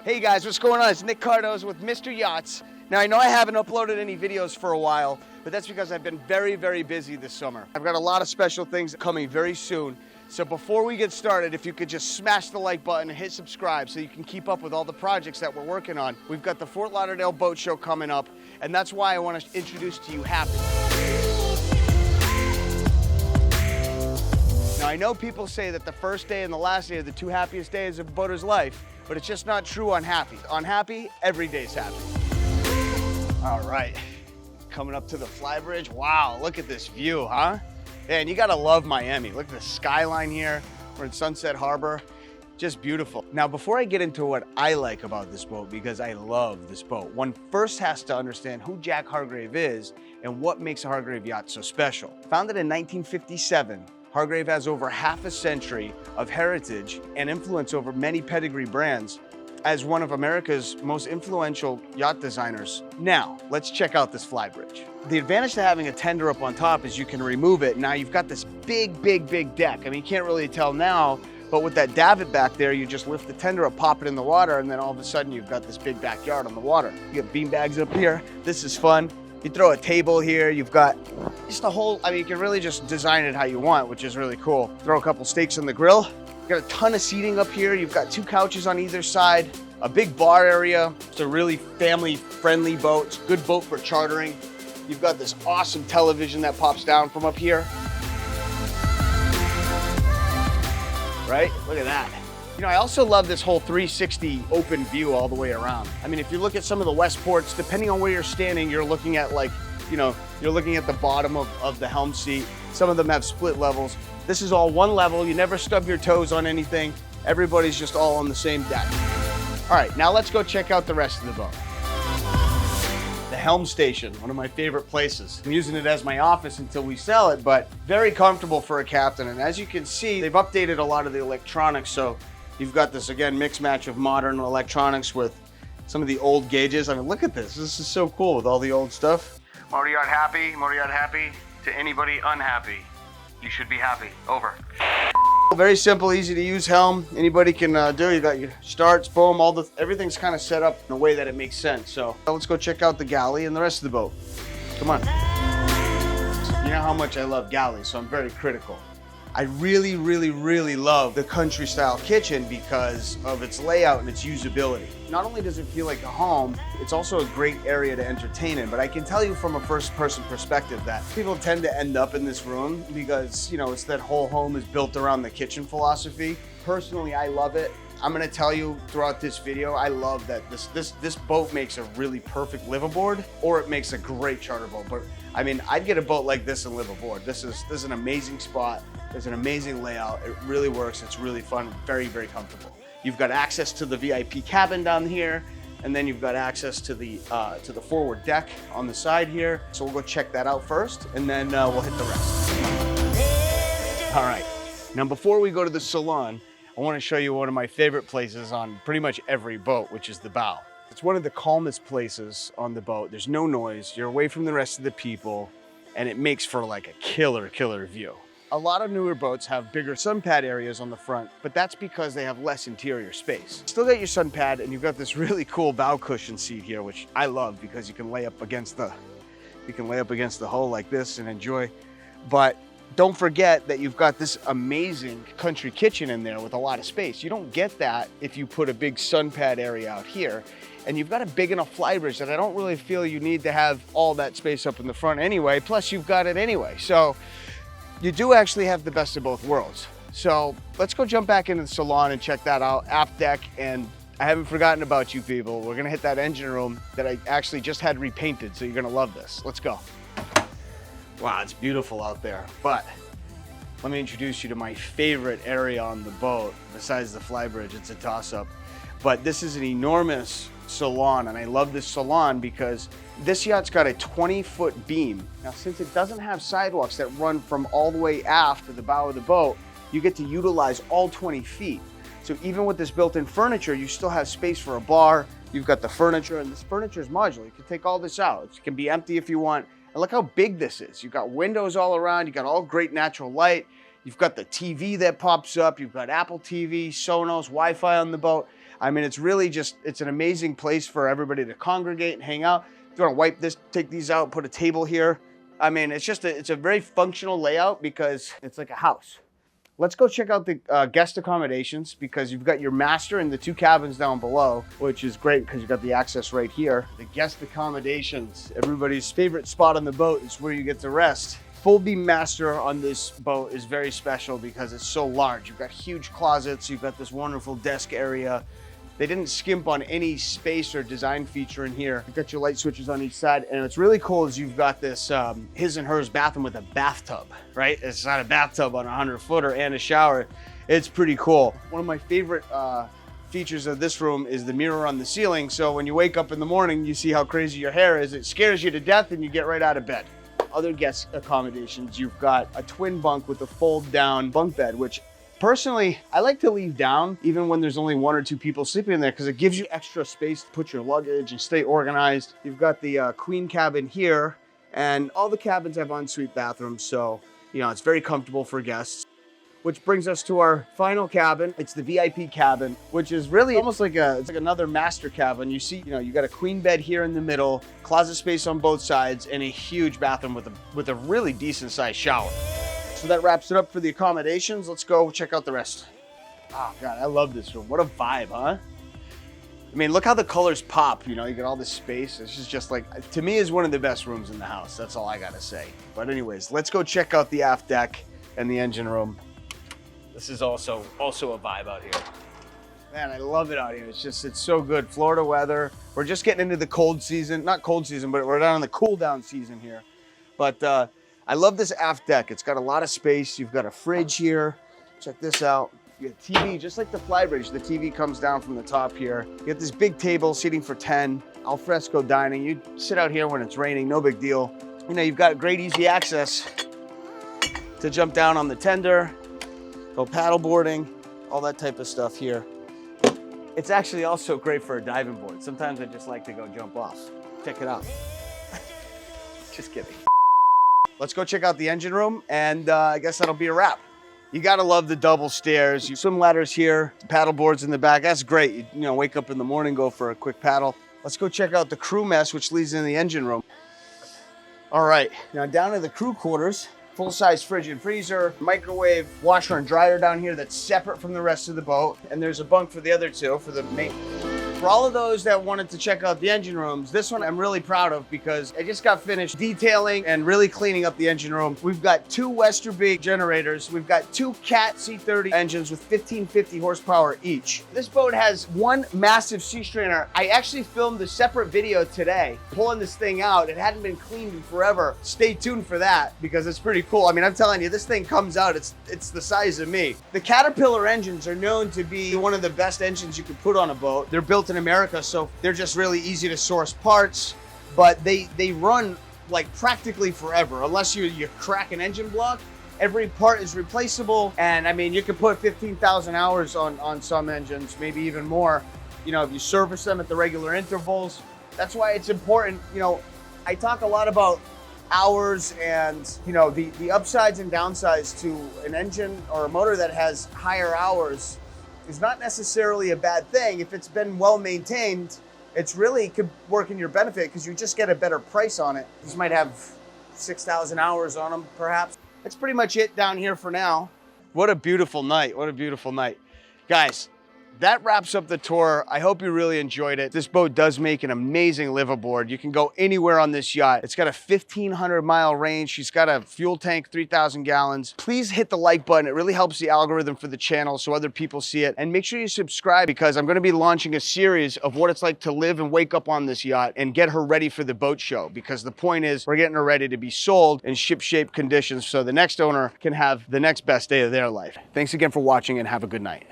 Hey guys, what's going on? It's Nick Cardozo with Mr. Yachts. Now I know I haven't uploaded any videos for a while, but that's because I've been very, very busy this summer. I've got a lot of special things coming very soon. So before we get started, if you could just smash the like button and hit subscribe so you can keep up with all the projects that we're working on. We've got the Fort Lauderdale Boat Show coming up, and that's why I want to introduce to you Happy. Now I know people say that the first day and the last day are the two happiest days of a boater's life, but it's just not true on Happy. On Happy, every day's happy. All right, coming up to the Flybridge. Wow, look at this view, huh? Man, you gotta love Miami. Look at the skyline here. We're in Sunset Harbor, just beautiful. Now, before I get into what I like about this boat, because I love this boat, one first has to understand who Jack Hargrave is and what makes a Hargrave yacht so special. Founded in 1957, Hargrave has over half a century of heritage and influence over many pedigree brands as one of America's most influential yacht designers. Now, let's check out this Flybridge. The advantage to having a tender up on top is you can remove it. Now you've got this big, big, big deck. I mean, you can't really tell now, but with that davit back there, you just lift the tender up, pop it in the water, and then all of a sudden you've got this big backyard on the water. You get bean bags up here. This is fun. You throw a table here, you've got just a whole, I mean, you can really just design it how you want, which is really cool. Throw a couple steaks on the grill. You've got a ton of seating up here. You've got two couches on either side, a big bar area. It's a really family-friendly boat. It's a good boat for chartering. You've got this awesome television that pops down from up here. Right? Look at that. You know, I also love this whole 360 open view all the way around. I mean, if you look at some of the west ports, depending on where you're standing, you're looking at like, you know, you're looking at the bottom of the helm seat. Some of them have split levels. This is all one level. You never stub your toes on anything. Everybody's just all on the same deck. All right, now let's go check out the rest of the boat. The helm station, one of my favorite places. I'm using it as my office until we sell it, but very comfortable for a captain. And as you can see, they've updated a lot of the electronics. So you've got this, again, mix match of modern electronics with some of the old gauges. I mean, look at this. This is so cool with all the old stuff. Motor yacht happy. To anybody unhappy, you should be happy. Over. Very simple, easy to use helm. Anybody can do. You got your starts, boom, everything's kind of set up in a way that it makes sense. So let's go check out the galley and the rest of the boat. Come on. You know how much I love galleys, so I'm very critical. I really, really, really love the country style kitchen because of its layout and its usability. Not only does it feel like a home, it's also a great area to entertain in, but I can tell you from a first person perspective that people tend to end up in this room because, you know, it's that whole home is built around the kitchen philosophy. Personally, I love it. I'm gonna tell you throughout this video, I love that this boat makes a really perfect live aboard, or it makes a great charter boat. But I mean, I'd get a boat like this and live aboard. This is an amazing spot. There's an amazing layout. It really works. It's really fun, very, very comfortable. You've got access to the VIP cabin down here, and then you've got access to the forward deck on the side here. So we'll go check that out first, and then we'll hit the rest. All right, now before we go to the salon, I want to show you one of my favorite places on pretty much every boat, which is the bow. It's one of the calmest places on the boat. There's no noise. You're away from the rest of the people, and it makes for like a killer view. A lot of newer boats have bigger sun pad areas on the front, but that's because they have less interior space. Still got your sun pad, and you've got this really cool bow cushion seat here, which I love because you can lay up against the hull like this and enjoy. But don't forget that you've got this amazing country kitchen in there with a lot of space. You don't get that if you put a big sun pad area out here. And you've got a big enough Flybridge that I don't really feel you need to have all that space up in the front anyway. Plus you've got it anyway. So you do actually have the best of both worlds. So let's go jump back into the salon and check that out, aft deck. And I haven't forgotten about you people. We're gonna hit that engine room that I actually just had repainted. So you're gonna love this. Let's go. Wow, it's beautiful out there. But let me introduce you to my favorite area on the boat. Besides the Flybridge, it's a toss-up. But this is an enormous salon, and I love this salon because this yacht's got a 20-foot beam. Now, since it doesn't have sidewalks that run from all the way aft to the bow of the boat, you get to utilize all 20 feet. So even with this built-in furniture, you still have space for a bar. You've got the furniture, and this furniture is modular. You can take all this out. It can be empty if you want. And look how big this is. You've got windows all around. You've got all great natural light. You've got the TV that pops up. You've got Apple TV, Sonos, Wi-Fi on the boat. I mean, it's really just, it's an amazing place for everybody to congregate and hang out. If you want to wipe this, take these out, put a table here. I mean, it's just, it's a very functional layout because it's like a house. Let's go check out the guest accommodations because you've got your master and the 2 cabins down below, which is great because you've got the access right here. The guest accommodations, everybody's favorite spot on the boat is where you get to rest. Full beam master on this boat is very special because it's so large. You've got huge closets, you've got this wonderful desk area. They didn't skimp on any space or design feature in here. You've got your light switches on each side, and what's really cool is you've got this his and hers bathroom with a bathtub, right? It's not a bathtub on a 100-footer and a shower. It's pretty cool. One of my favorite features of this room is the mirror on the ceiling, so when you wake up in the morning, you see how crazy your hair is. It scares you to death, and you get right out of bed. Other guest accommodations, you've got a twin bunk with a fold-down bunk bed, which personally, I like to leave down even when there's only 1 or 2 people sleeping in there because it gives you extra space to put your luggage and stay organized. You've got the queen cabin here, and all the cabins have ensuite bathrooms, so you know it's very comfortable for guests. Which brings us to our final cabin. It's the VIP cabin, which is really almost like it's like another master cabin. You see, you got a queen bed here in the middle, closet space on both sides, and a huge bathroom with a really decent sized shower. So that wraps it up for the accommodations. Let's go check out the rest. Oh God, I love this room. What a vibe, huh? I mean, look how the colors pop. You get all this space. This is just like, to me, is one of the best rooms in the house. That's all I gotta say. But anyways, let's go check out the aft deck and the engine room. This is also a vibe out here. Man, I love it out here. It's so good. Florida weather. We're just getting into the cold season. Not cold season, but we're down in the cool down season here. But I love this aft deck. It's got a lot of space. You've got a fridge here. Check this out. You got TV, just like the Flybridge. The TV comes down from the top here. You got this big table, seating for 10. Alfresco dining. You sit out here when it's raining, no big deal. You've got great easy access to jump down on the tender, go paddle boarding, all that type of stuff here. It's actually also great for a diving board. Sometimes I just like to go jump off. Check it out. Just kidding. Let's go check out the engine room, and I guess that'll be a wrap. You gotta love the double stairs. You swim ladders here, paddle boards in the back. That's great. You wake up in the morning, go for a quick paddle. Let's go check out the crew mess, which leads into the engine room. All right, now down to the crew quarters. Full-size fridge and freezer, microwave, washer and dryer down here that's separate from the rest of the boat. And there's a bunk for the other 2 for the main. For all of those that wanted to check out the engine rooms, this one I'm really proud of because I just got finished detailing and really cleaning up the engine room. We've got 2 Westerby generators. We've got 2 Cat C30 engines with 1550 horsepower each. This boat has 1 massive sea strainer. I actually filmed a separate video today pulling this thing out. It hadn't been cleaned in forever. Stay tuned for that because it's pretty cool. I mean, I'm telling you, this thing comes out, it's the size of me. The Caterpillar engines are known to be one of the best engines you could put on a boat. They're built in America, so they're just really easy to source parts, but they run like practically forever. Unless you crack an engine block, every part is replaceable. And I mean, you could put 15,000 hours on some engines, maybe even more, if you service them at the regular intervals. That's why it's important. I talk a lot about hours and the upsides and downsides to an engine or a motor that has higher hours is not necessarily a bad thing. If it's been well maintained, it's really could work in your benefit because you just get a better price on it. These might have 6,000 hours on them, perhaps. That's pretty much it down here for now. What a beautiful night. What a beautiful night. Guys, that wraps up the tour. I hope you really enjoyed it. This boat does make an amazing live aboard. You can go anywhere on this yacht. It's got a 1,500-mile range. She's got a fuel tank, 3,000 gallons. Please hit the like button. It really helps the algorithm for the channel so other people see it. And make sure you subscribe because I'm going to be launching a series of what it's like to live and wake up on this yacht and get her ready for the boat show. Because the point is we're getting her ready to be sold in ship-shape conditions so the next owner can have the next best day of their life. Thanks again for watching and have a good night.